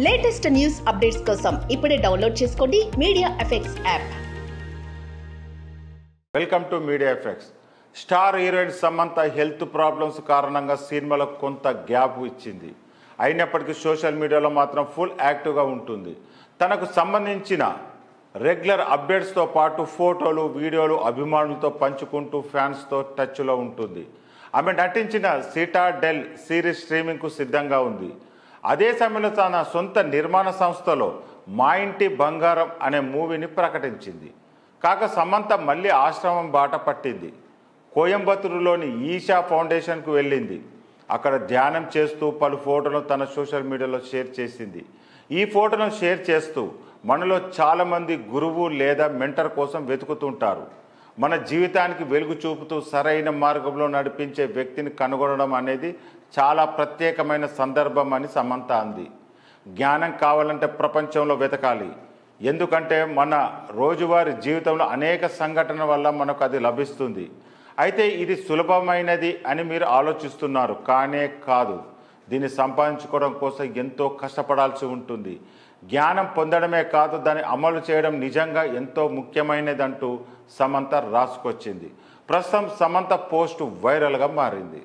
Latest news updates కోసం ఇప్పుడే download చేసుకోండి media effects app. Welcome to media effects. Star heroine Samantha health problems కారణంగా సినిమాలో కొంత గ్యాప్ ఇచ్చింది. అయినప్పటికీ సోషల్ మీడియాలో మాత్రం ఫుల్ యాక్టివ్గా ఉంటుంది. తనకు సంబంధించిన రెగ్యులర్ అప్డేట్స్తో పాటు ఫోటోలు, వీడియోలు అభిమానులతో పంచుకుంటూ ఫ్యాన్స్తో టచ్లో ఉంటుంది. ఆమె నటించిన సిటాడెల్ సిరీస్ స్ట్రీమింగ్కు సిద్ధంగా ఉంది. అదే సమయంలో తన సొంత నిర్మాణ సంస్థలో మా ఇంటి బంగారం అనే మూవీని ప్రకటించింది. కాక సమంత మళ్ళీ ఆశ్రమం బాట పట్టింది. కోయంబత్తూరులోని ఈషా ఫౌండేషన్కు వెళ్ళింది. అక్కడ ధ్యానం చేస్తూ పలు ఫోటోలను తన సోషల్ మీడియాలో షేర్ చేసింది. ఈ ఫోటోను షేర్ చేస్తూ మనలో చాలామంది గురువు లేదా మెంటర్ కోసం వెతుకుతుంటారు. మన జీవితానికి వెలుగు చూపుతూ సరైన మార్గంలో నడిపించే వ్యక్తిని కనుగొనడం అనేది చాలా ప్రత్యేకమైన సందర్భం అని సమంత అంది. జ్ఞానం కావాలంటే ప్రపంచంలో వెతకాలి. ఎందుకంటే మన రోజువారీ జీవితంలో అనేక సంఘటనల వల్ల మనకు అది లభిస్తుంది. అయితే ఇది సులభమైనది అని మీరు ఆలోచిస్తున్నారు, కానే కాదు. దీన్ని సంపాదించుకోవడం కోసం ఎంతో కష్టపడాల్సి ఉంటుంది. జ్ఞానం పొందడమే కాదు, దాన్ని అమలు చేయడం నిజంగా ఎంతో ముఖ్యమైనదంటూ సమంత రాసుకొచ్చింది. ప్రస్తుతం సమంత పోస్టు వైరల్గా మారింది.